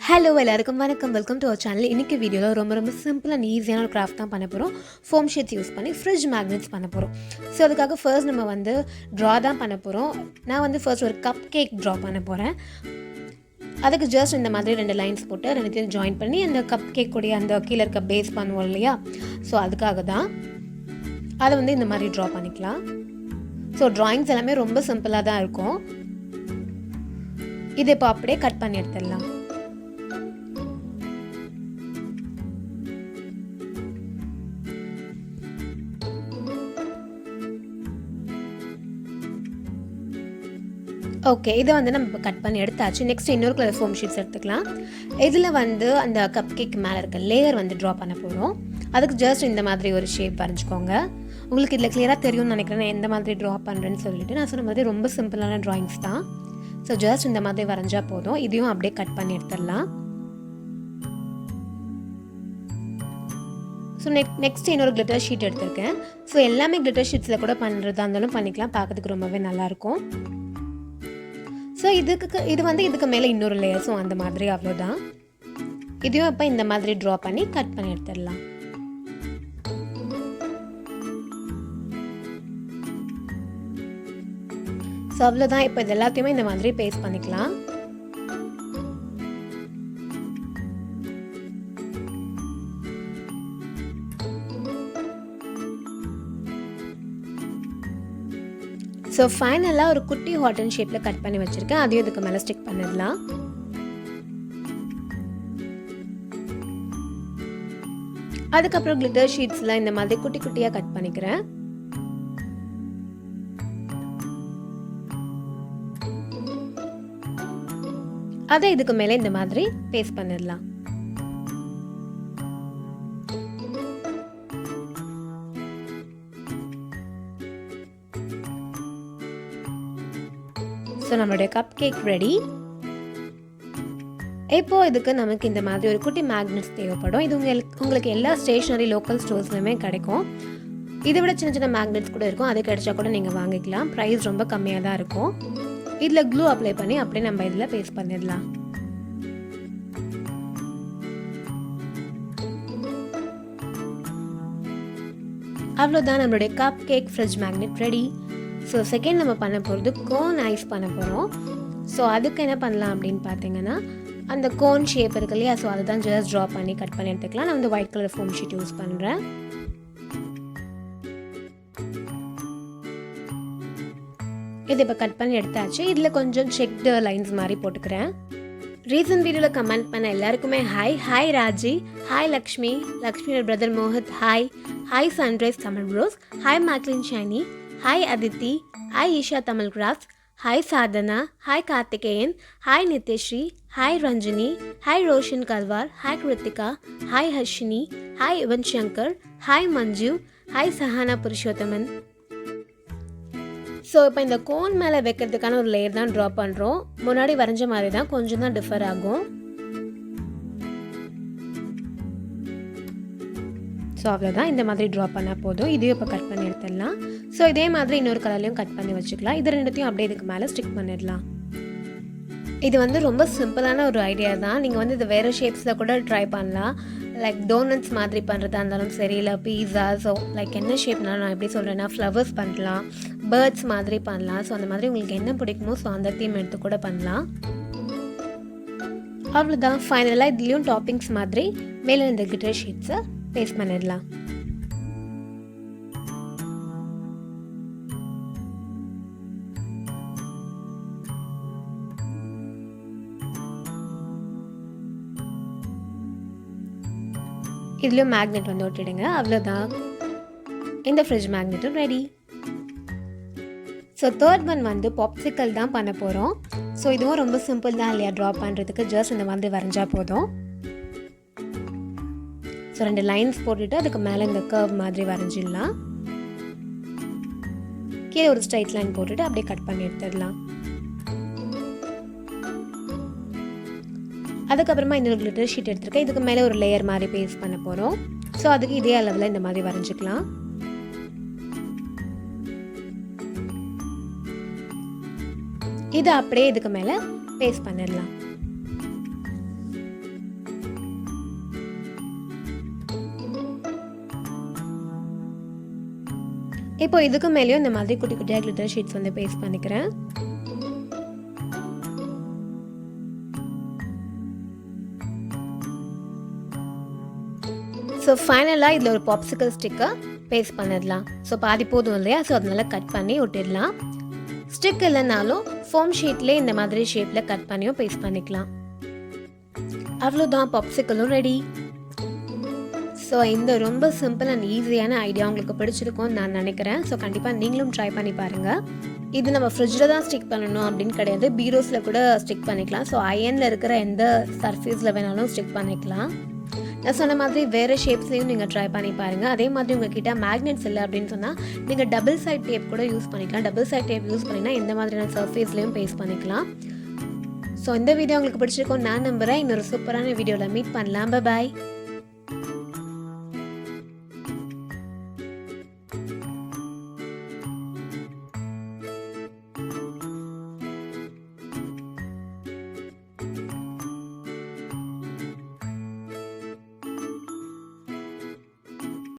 Hello எல்லாருக்கும் வணக்கம். Welcome to our channel. இன்றைக்கி வீடியோவில் ரொம்ப சிம்பிள் அண்ட் ஈஸியான ஒரு கிராஃப்ட் தான் பண்ண போகிறோம். ஃபோம் ஷீட்ஸ் யூஸ் பண்ணி ஃப்ரிட்ஜ் மேக்னெட்ஸ் பண்ண போகிறோம். ஸோ அதுக்காக ஃபர்ஸ்ட் நம்ம ட்ரா தான் பண்ண போகிறோம். நான் ஃபர்ஸ்ட் ஒரு கப் கேக் ட்ரா பண்ண போகிறேன். அதுக்கு ஜஸ்ட் இந்த மாதிரி 2 லைன்ஸ் போட்டு ரெண்டுத்தையும் ஜாயின் பண்ணி அந்த கப் கேக்குடைய அந்த கீழே இருக்க பேஸ் பண்ணுவோம் இல்லையா, ஸோ அதுக்காக தான் அதை இந்த மாதிரி ட்ரா பண்ணிக்கலாம். ஸோ ட்ராயிங்ஸ் எல்லாமே ரொம்ப சிம்பிளாக தான் இருக்கும். இது இப்போ அப்படியே கட் பண்ணி எடுத்துடலாம். ஓகே, இதை நம்ம இப்போ கட் பண்ணி எடுத்தாச்சு. நெக்ஸ்ட் இன்னொரு கலர் ஃபோம் ஷீட்ஸ் எடுத்துக்கலாம். இதில் அந்த கப் கேக் மேலே இருக்க லேயர் ட்ரா பண்ண போகிறோம். அதுக்கு ஜஸ்ட் இந்த மாதிரி ஒரு ஷேப் வரைஞ்சிக்கோங்க. உங்களுக்கு இதில் கிளியராக தெரியும்னு நினைக்கிறேன் எந்த மாதிரி ட்ரா பண்ணுறேன்னு சொல்லிட்டு. நான் சொன்ன மாதிரி ரொம்ப சிம்பிளான ட்ராயிங்ஸ் தான். ஸோ ஜஸ்ட் இந்த மாதிரி வரைஞ்சா போதும். இதையும் அப்படியே கட் பண்ணி எடுத்துடலாம். ஸோ நெக்ஸ்ட் இன்னொரு கிளிட்டர் ஷீட் எடுத்திருக்கேன். ஸோ எல்லாமே கிளிட்டர் ஷீட்ஸில் கூட பண்ணுறதா இருந்தாலும் பண்ணிக்கலாம். பார்க்கறதுக்கு ரொம்பவே நல்லாயிருக்கும். ஸோ இதுக்கு மேலே இன்னொரு லேயர், ஸோ அந்த மாதிரி அவ்வளோதான். இதையும் இப்போ இந்த மாதிரி ட்ரா பண்ணி கட் பண்ணி எடுத்துடலாம். ஸோ அவ்வளோதான். இப்போ இது எல்லாத்தையுமே இந்த மாதிரி பேஸ்ட் பண்ணிக்கலாம். ஸோ ஃபைனலாக ஒரு குட்டி ஹாட் அண்ட் ஷேப்பில் கட் பண்ணி வச்சுருக்கேன். அதையும் இதுக்கு மேலே ஸ்டிக் பண்ணிடலாம். அதுக்கப்புறம் கிளிட்டர் ஷீட்ஸில் இந்த மாதிரி குட்டி குட்டியாக கட் பண்ணிக்கிறேன். அதை இதுக்கு மேலே இந்த மாதிரி பேஸ்ட் பண்ணிடலாம். ஸோ நம்மளுடைய கப் கேக் ரெடி. இப்போ இதுக்கு நமக்கு இந்த மாதிரி ஒரு குட்டி மேக்னெட்ஸ் தேவைப்படும். இது உங்களுக்கு எல்லா ஸ்டேஷனரி லோக்கல் ஸ்டோர்ஸ்லையுமே கிடைக்கும். இதை விட சின்ன சின்ன மேக்னெட்ஸ் கூட இருக்கும். அது கிடைச்சா கூட நீங்கள் வாங்கிக்கலாம். ப்ரைஸ் ரொம்ப கம்மியாக தான் இருக்கும். இதில் க்ளூ அப்ளை பண்ணி அப்படியே நம்ம இதில் பேஸ்ட் பண்ணிடலாம். அவ்வளோதான், நம்மளுடைய cup cake fridge magnet ready. So second நம்ம பண்ண போகிறது கோன் ஐஸ் பண்ண போகிறோம். ஸோ அதுக்கு என்ன பண்ணலாம் அப்படின்னு பார்த்தீங்கன்னா, அந்த கோன் ஷேப் இருக்கு இல்லையா, ஸோ அதுதான் ஜஸ்ட் ட்ரா பண்ணி கட் பண்ணி எடுத்துக்கலாம். நான் white colour foam sheet use பண்ணுறேன். இது இப்போ கட் பண்ணி எடுத்தாச்சு. இதில் கொஞ்சம் செக்டு லைன்ஸ் மாதிரி போட்டுக்கிறேன். ரீசன்ட் வீடியோவில் கமெண்ட் பண்ண எல்லாருக்குமே ஹாய் ராஜி, ஹாய் லக்ஷ்மியோட brother Mohit, hi sunrise Tamil bros, hi Maclin Shiny, hi Adithi, hi Isha Tamil craft, hi Sadhana, hi Karthikeyan, hi Nithyasri, hi Ranjini, hi Roshan Kalwar, hi Kiruthika, hi Harshini, hi Yuvan Shankar, hi Manju, hi Sahana Purushothaman. So இப்போ இந்த கோன் மேலே வைக்கிறதுக்கான ஒரு லேயர் தான் ட்ரா பண்ணுறோம். முன்னாடி வரைஞ்ச மாதிரி தான், கொஞ்சம் தான் டிஃபர் ஆகும். ஸோ அவ்வளோதான், இந்த மாதிரி ட்ரா பண்ணால் போதும். இதையும் இப்போ கட் பண்ணி எடுத்துடலாம். ஸோ இதே மாதிரி இன்னொரு கலர்லையும் கட் பண்ணி வச்சுக்கலாம். இது ரெண்டுத்தையும் அப்படியே இதுக்கு மேலே ஸ்டிக் பண்ணிடலாம். இது ரொம்ப சிம்பிளான ஒரு ஐடியா தான். நீங்கள் இது வேறு ஷேப்ஸில் கூட ட்ரை பண்ணலாம். லைக் டோனட்ஸ் மாதிரி பண்ணுறதா இருந்தாலும் சரி, இல்லை பீஸா, ஸோ லைக் என்ன ஷேப்னாலும் நான் எப்படி சொல்கிறேன்னா ஃப்ளவர்ஸ் பண்ணலாம், பேர்ட்ஸ் மாதிரி பண்ணலாம். ஸோ அந்த மாதிரி உங்களுக்கு என்ன பிடிக்குமோ ஸோ அந்த தீம் எடுத்து கூட பண்ணலாம். அவ்வளோதான், ஃபைனலாக இதுலேயும் டாப்பிங்ஸ் மாதிரி மேலே இந்த கிளிட்டர் ஷீட்ஸை பேஸ்ட் பண்ணிடலாம். இதுலேயும் மேக்னெட் ஒட்டிடுங்க. அவ்வளோதான், இந்த ஃப்ரிட்ஜ் மேக்னெட்டும் ready. So third one popsicle தான் பண்ண போகிறோம். ஸோ இதுவும் ரொம்ப சிம்பிள் தான் இல்லையா, ட்ரா பண்ணுறதுக்கு ஜஸ்ட் இந்த மாதிரி வரைஞ்சா போதும். ஸோ 2 லைன்ஸ் போட்டுட்டு அதுக்கு மேலே இந்த கர்வ் மாதிரி வரைஞ்சிடலாம். கீழே ஒரு ஸ்ட்ரைட் லைன் போட்டுட்டு அப்படியே கட் பண்ணி எடுத்துடலாம். அதுக்கப்புறமா இன்னொரு கிளிட்டர் ஷீட் எடுத்துருக்கேன். இதுக்கு மேலே ஒரு லேயர் மாதிரி பேஸ்ட் பண்ண போகிறோம். ஸோ அதுக்கு இதே அளவில் இந்த மாதிரி வரைஞ்சிக்கலாம். இதை அப்படியே இதுக்கு மேலே பேஸ்ட் பண்ணிடலாம். இப்போ இதுக்கு மேலேயும் இந்த மாதிரி குட்டி குட்டியாக கிளிட்டர் ஷீட்ஸ் வந்து பேஸ்ட் பண்ணிக்கிறேன். ஸோ ஃபைனலாக இதில் ஒரு பாப்சிக்கல் ஸ்டிக்கை பேஸ்ட் பண்ணிடலாம். ஸோ பாதி போதும் இல்லையா, ஸோ அதனால கட் பண்ணி ஒட்டிடலாம். ஸ்டிக் இல்லைனாலும் ஃபோம் ஷீட்லேயே இந்த மாதிரி ஷேப்பில் கட் பண்ணியும் பேஸ்ட் பண்ணிக்கலாம். அவ்வளோதான், பாப்சிக்கலும் ரெடி. ஸோ இந்த ரொம்ப சிம்பிள் அண்ட் ஈஸியான ஐடியா உங்களுக்கு பிடிச்சிருக்கும்னு நான் நினைக்கிறேன். ஸோ கண்டிப்பாக நீங்களும் ட்ரை பண்ணி பாருங்கள். இது நம்ம ஃப்ரிட்ஜில் தான் ஸ்டிக் பண்ணணும் அப்படின்னு கிடையாது, பீரோஸில் கூட ஸ்டிக் பண்ணிக்கலாம். ஸோ அயனில் இருக்கிற எந்த சர்ஃபேஸில் வேணாலும் ஸ்டிக் பண்ணிக்கலாம். நான் சொன்ன மாதிரி வேறு ஷேப்ஸ்லையும் நீங்கள் ட்ரை பண்ணி பாருங்கள். அதே மாதிரி உங்கள்கிட்ட மேக்னெட்ஸ் இல்லை அப்படின்னு சொன்னால் நீங்கள் டபுள் சைட் டேப் கூட யூஸ் பண்ணிக்கலாம். டபுள் சைட் டேப் யூஸ் பண்ணிங்கன்னா எந்த மாதிரியான சர்ஃபேஸ்லையும் பேஸ்ட் பண்ணிக்கலாம். ஸோ இந்த வீடியோ உங்களுக்கு பிடிச்சிருக்கோம் நான் நம்புகிறேன். இன்னொரு சூப்பரான வீடியோவில் மீட் பண்ணலாம். பாய்.